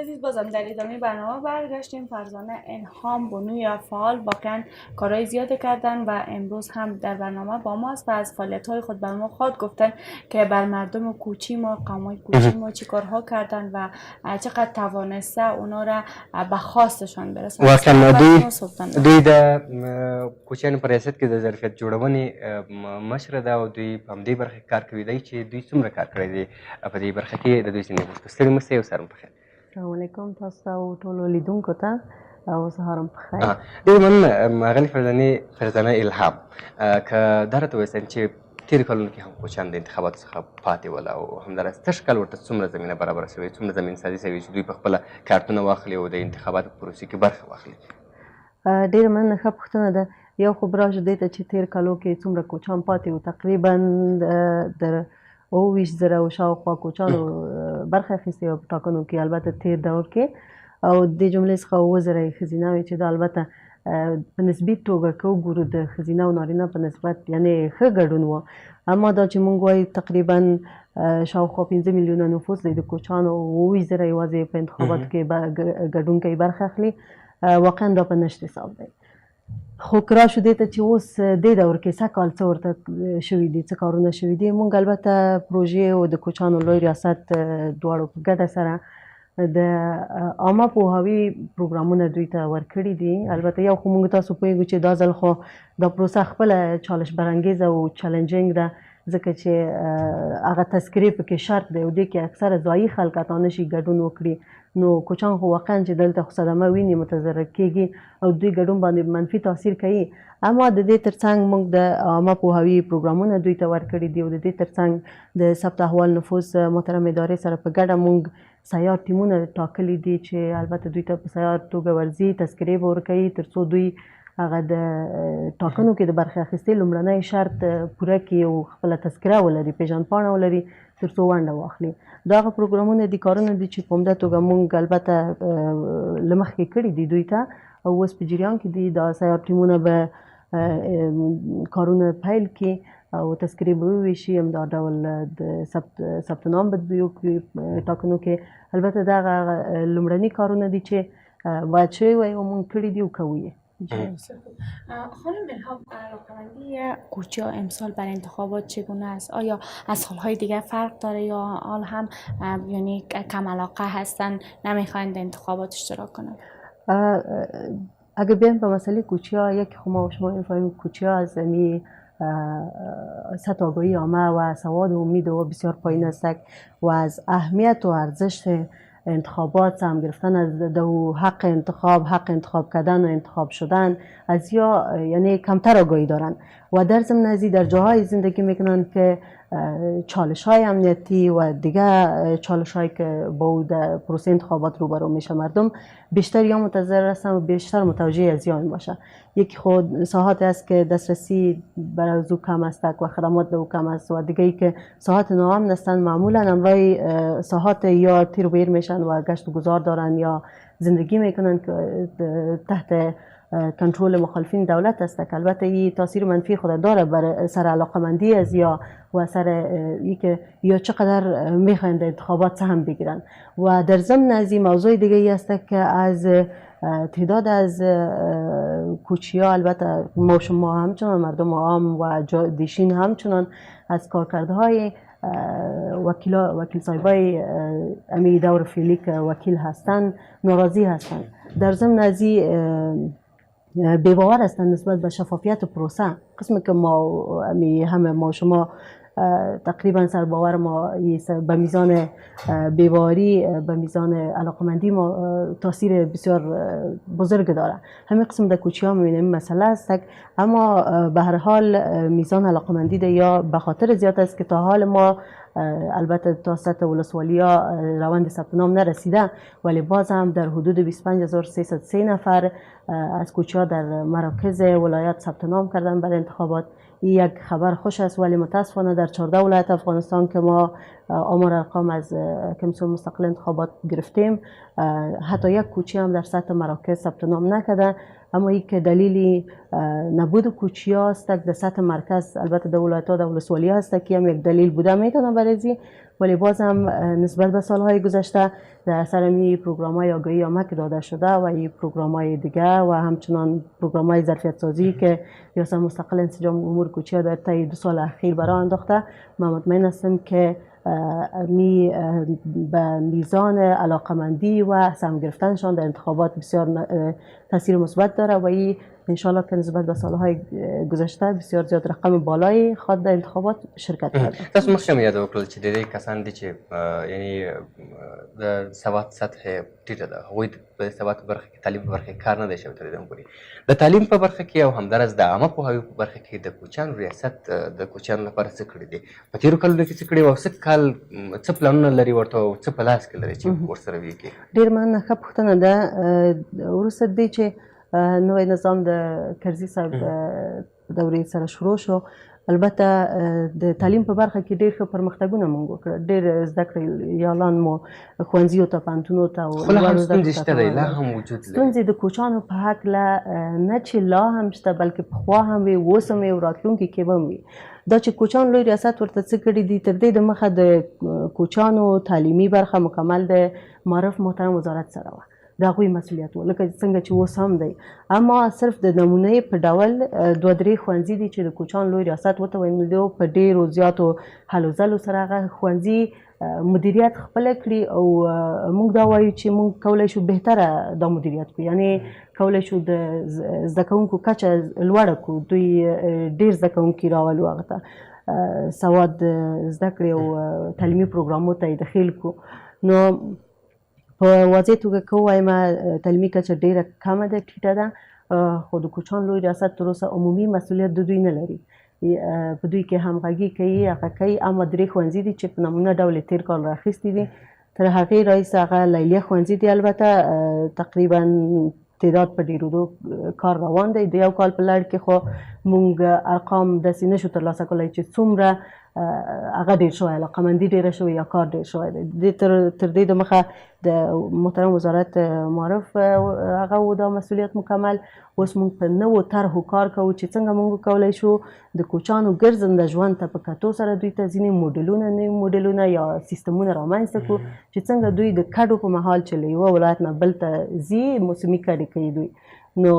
عزیز، بازم در ادامه برنامه برگشتیم. فرزانه الهام بانوی فعال واقعا کارهای زیاد کردن و امروز هم در برنامه با ماست و از فعالیت‌های خود بر ما خواهد گفتن که بر مردم کوچی ما، قومای کوچی ما چی کارها کردن و چقدر توانسته اونا را به خواستشان برسونن. واقعا دوی د کوچیانو په ریاست کې د ظرفیت جوړونې مشره ده او دوی په همدې برخه کې کار کوي دی چې دوی څومره کار کړی دی په دې برخه کې د دوی څخه غوښتو. ستړي مه سئ او سهار مو پخیر. السلام علیکم تاسو ته او ټولو لیدونکو ته او سهار مو پخیر. ډېر مننه ښاغلې فرزانه الهام. که دا راته ووایاست چې تېرو کلونو کې هم کوچیان د انتخاباتو څخه پاتې ول او همداراز تش کال ورته څومره زمینه برابره شوې، څومره زمین سازي شوې چې دوی په خپله کارتونه واخلي او د انتخاباتو په پروسې کې برخه واخلي؟ ډېره مننه، ښه پوښتنه ده. یو خو به راشو دې ته چې تېر کالو کې څومره کوچیان پاتې وو. تقریبا د 27,000 شاوخوا کوچیانو برخه اخیستې وه په ټاکنو کې، البته تېر دور کې، او دې جملې څخه 7,000 یې ښځینه وې چې دا البته په نسبي توګه که وګورو د ښځینه او نارینه په نسبت یعنې ښه ګډون و. اما دا چې موږ وایو تقریبا شاوخوا 15 میلیونه نفوس دی د کوچیانو، 27,000 یوازې په انتخاباتو کې ګډونکی برخه اخلي، واقعا دا په نشت حساب دی. خو که راشو دې ته چې اوس دې دور کې سږ کال څه ورته شوي دي، څه کارونه شوي دي. موږ البته پروژې او د کوچیانو لوی ریاست دواړو په ګډه سره د عامه پوهاوي پروګرامونه دوی ته ورکړي دي. البته یو خو موږ تاسو پوهېږو چې دا ځل خو دا پروسه خپله چالش برانګیزه او چلنجینګ ده، ځکه چې هغه تذکرې پکې شرط دی او دې کې اکثره ځایي خلک حتی نه شي ګډون وکړي. نو کوچیان خو واقعا چې دلته خو صدمه ویني، متضرر کېږي او دوی ګډون باندې منفي تاثیر کوي. اما د دې ترڅنګ موږ د عامه پوهاوي پروګرامونه دوی ته ورکړي دي او د دې ترڅنګ د ثبت احوال نفوس محترم ادارې سره په ګډه موږ سیار ټیمونه ټاکلي دي چې البته دوی ته په سیار توګه ورځي، تذکرې به ورکوي تر څو دوی هغه د ټاکنو کې د برخې اخیستې لومړنی شرط پوره کړي او خپله تذکره ولري، پیژندپاڼه ولري، تر څو ونډه واخلي. دا هغه پروګرامونه دي، کارونه دي چې په عمده توګه موږ البته له مخکې کړي دي دوی ته او اوس په جریان کې دي. دا سیار ټیمونه به کارونه پیل کړي او تذکرې به وویشي، همدا ډول د ثبت نام به دوی وکړي ټاکنو کې. البته دا هغه لومړني کارونه دي چې باید شوي وای او موږ کړي دي او کوو یې. خانم الهام، علاقه‌مندی کوچی‌ها امسال بر انتخابات چگونه است؟ آیا از سالهای دیگر فرق داره یا حال هم یعنی کم علاقه هستن، نمیخواین انتخابات اشتراک کنن؟ اگه بیایم به مسئله کوچی‌ها، یک خب ما شما می‌فهمیم کوچی‌ها از سطح آگاهی عامه و سواد و امید و بسیار پایین است و از اهمیت و ارزش انتخابات، سهم گرفتن از دو حق انتخاب کردن و انتخاب شدن از یعنی کمتر آگاهی دارن و در ضمن ازی در جاهای زندگی میکنن که چالش های امنیتی و دیگه چالش هایی که با در پروسه انتخابات روبرو میشه مردم بیشتر یا متضرر هستن و بیشتر متوجه از یا باشه. یکی خود ساحات است که دسترسی برای او کم است و خدمات دو کم است و دیگه ای که ساحات ناامن هستن، معمولا امرای ساحات یا تیر و بیر میشن و گشت و گذار دارن یا زندگی میکنن که تحت کنترل مخالفین دولت است که البته این تاثیر منفی خود داره بر سر علاقمندی از یا و سر ای که یا چقدر میخواین در انتخابات سهم بگیرن. و در ضمن از این موضوع دیگه ای است که از تعداد از کوچی‌ها، البته ما شما همچنان مردم عام و دیشین همچنان از کارکردهای وکیل صاحبای امی دور فعلی که وکیل هستند ناراضی هستند. در ضمن از بی‌باور هستند نسبت به شفافیت پروسه. قسمی که همه ما شما تقریبا سرباور ما به میزان بی‌باوری، به میزان علاقمندی ما تاثیر بسیار بزرگ داره. همین قسم در کوچی‌ها می‌بینیم مسئله است، اما به هر حال میزان علاقمندی ده یا به خاطر زیاد است که تا حال ما البته تا سطح ولسوالیا روند ثبت نام نرسیده، ولی باز هم در حدود 25303 نفر از کوچه‌ها در مراکز ولایت ثبت نام کردن برای انتخابات. این یک خبر خوش است، ولی متاسفانه در 14 ولایت افغانستان که ما آمار ارقام از کمیسیون مستقل انتخابات گرفتیم، حتی یک کوچه هم در سطح مراکز ثبت نام نکرده. اما این که دلیلی نبود کوچه‌ها است در سطح مرکز، البته در ولایت‌ها در ولسوالی هست که هم یک دلیل بوده میتونه برای ولی باز هم نسبت به سالهای گذشته در اثر می پروگرام‌های آگاهی عامه که داده شده و این پروگرام‌های دیگه و همچنان پروگرام‌های ظرفیت سازی که ریاست مستقل انسجام امور کوچه در طی 2 سال اخیر برای انداخته، من مطمئن هستم که می به میزان علاقمندی و سهم گرفتنشان در انتخابات بسیار تاثیر مثبت داره و این انشالله که نسبت به سالهای گذشته بسیار زیاد رقم بالایی خود در انتخابات شرکت کرده. تاسو مخکې هم یاد وکړل چې ډېری کسان دي چې یعنی د سواد سطح ټیټه ده، هغوی په سواد په برخه کې تعلیم په برخه کې کار نه دی شوی تر دې پورې. د تعلیم په برخه کې او همدارس د عامه پوهاوي په برخه کې د کوچیانو ریاست د کوچیانو لپاره څه کړي دي؟ په تېرو کلونو کې څه کړي او څه پلانونه لري ورته او څه په لاس کې لري چې ورسره وکړي؟ ډېر مننه. ښه پوښتنه ده. وروسته دې چې نوی نظام د کرزي صاحب دورې سره شروع شو، البته د تعلیم په برخه کې ډېر ښه پرمختګونه موږ وکړل. ډېر زده کړې یالان مو ښوونځیو ته پوهنتونونو ته خو لا هم ستونزې شته دی، لا هم وجود لري. ستونزې د کوچیانو په هکله نه چې لا هم شته بلکې پخوا هم وي، اوس هم وي او راتلونکي کې به هم وي. دا چې کوچیانو لوی ریاست ورته څه کړي دي، تر دې دمخه د کوچیانو تعلیمي برخه مکمل د معرف محترم وزارت سره وه، د هغوی مسؤلیت و لکه څنګه چې اوس هم دی. اما صرف د نمونې په ډول 2-3 ښوونځي دي چې د کوچیانو لوی ریاست وتوانېدو په ډېرو زیاتو هلو ځلو سره هغه ښوونځي مدیریت خپله کړي او موږ دا وایو چې موږ کولی شو بهتره دا مدیریت کړو، یعنې کولی شو د زده کوونکو کچه لوړه کړو، دوی ډېر زده کوونکي راولو هغه ته سواد زده کړې او تعلیمي پروګرامونو ته یې دخیل کړو. نو په واضح توګه که ووایم تعلیمي کچه ډېره کمه ده، ټیټه ده، خو د کوچیانو لوی ریاست تر اوسه عمومي مسؤلیت د دوی نه لري. په دوی کې همغږي کوي، هغه کوي. اما 3 ښوونځي دي چې په نمونه ډول تېر کال راخیستي دي. تر هغې راهیسې هغه لیلیه ښوونځي دي، البته تقریبا تعداد په ډېرېدو کار روان دی. د یو کال په لړ کې خو موږ ارقام داسې نشو ترلاسه کولی چې څومره هغه ډېر شوی، علاقمندي ډېره شوې یا کار ډېر شوی دی. تر دې دمخه د محترم وزارت معرف هغه و دا مسؤلیت مکمل. اوس موږ په نوو طرحو کار کوو چې څنګه موږ کولی شو د کوچیانو ګرځنده ژوند ته په کتو سره دوی ته ځینې نوي موډلونه یا سیستمونه رامنځته کړو چې څنګه دوی د کډو په مهال چې له یوه ولایت نه بل ته ځي موسمي کډې کوي دوی، نو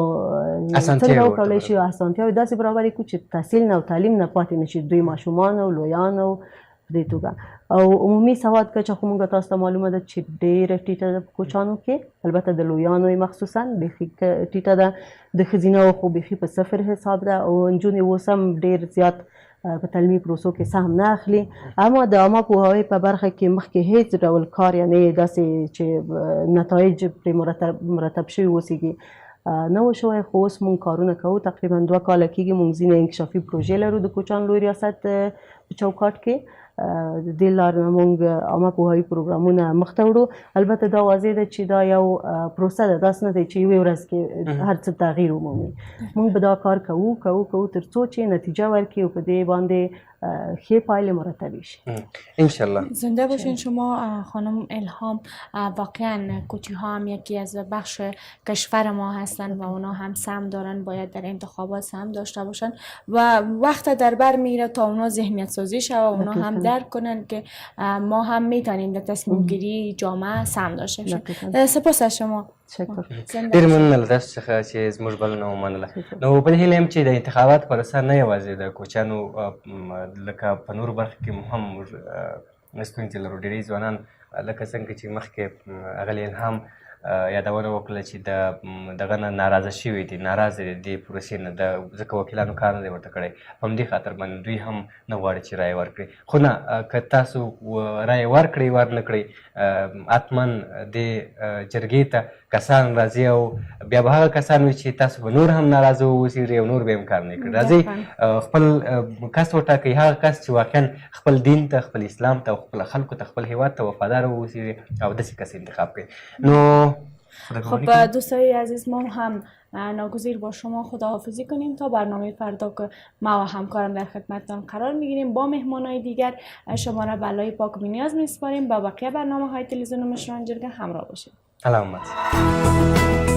څنګه وکولی شي اسانتیاوې داسې برابرې کړو چې تحصیل نه او تعلیم نه پاتې نه شي دوی ماشومان او لویان او په دې توګه. او عمومي سواد کچه خو موږ تاسو ته معلومه ده چې ډېره ټیټه ده په کوچیانو کې، البته د لویانو یې مخصوصا بیخي ټیټه ده، د ښځینهو خو بیخي په 0 حساب ده او نجونې اوس هم ډېر زیات په تعلیمي پروسو کې سهم نه اخلي. اما د عامه پوهاوي په برخه کې مخکې هیڅ ډول کار یعنې داسې چې نتایج پرې مرتب شوي اوسېږي نه و شوی، خو اوس موږ کارونه کوو. تقریبا 2 کاله کېږي موږ ځینې انکشافي پروژې لرو د کوچیانو لوی ریاست په چوکاټ کې. د دې لارې نه موږ عامه پوهاوي پروګرامونه مخ ته وړو. البته دا واضح ده چې دا یو پروسه ده، داسې نه دی چې یوې ورځ کې هر څه تغییر ومومي. موږ به دا کار کوو تر څو چې نتیجه ورکړي او په دې باندې ښې پایلې مرتبې شي انشالله. زنده باشین شما خانم الهام. واقعا کوچی ها هم یکی از بخش کشور ما هستند و اونا هم سهم دارن، باید در انتخابات سهم داشته باشن و وقت در بر میره تا اونا ذهنیت سازی شوه و اونا هم درک کنن که ما هم میتونیم در تصمیم گیری جامعه سهم داشته باشیم. سپاس از شما. ډېر مننه له تاسو څخه چې زموږ بلنه ومنله. نو په دې هیله یم چې د انتخابات پروسه نه یوازې د کوچیانو لکه په نورو برخو کې هم ستونزې لرو. ډېری ځوانان لکه څنګه چې مخکې اغلې الهام یادونه وکړه چې دغه نه ناراضه شوي دي، ناراضه دي د پروسې نه، ځکه وکیلانو کار نه دی ورته کړی. په همدې خاطر باندې دوی هم نه غواړي چې رایه ورکړي. خو نه، که تاسو رایه ورکړئ ور نه کړئ، حتما دې جرګې ته کسان راځي او بیا به هغه کسان وي چې تاسو به نور هم ناراضه واوسئ او نور به یې هم کار نه کړي. راځئ خپل کس وټاکئ، هغه کس چې واقعا خپل دین ته، خپل اسلام ته او خپل خلکو ته، خپل هیواد ته وفادار واوسئ او داسې کس انتخاب کړئ. نو خب دوستای عزیز، ما هم ناگزیر با شما خداحافظی کنیم تا برنامه فردا که ما و همکارم در خدمتتان قرار میگیریم با مهمانای دیگر. شما را به الله پاک و نیاز میسپاریم. با بقیه برنامه های تلویزیون مشران جرگه همراه باشید. سلامت.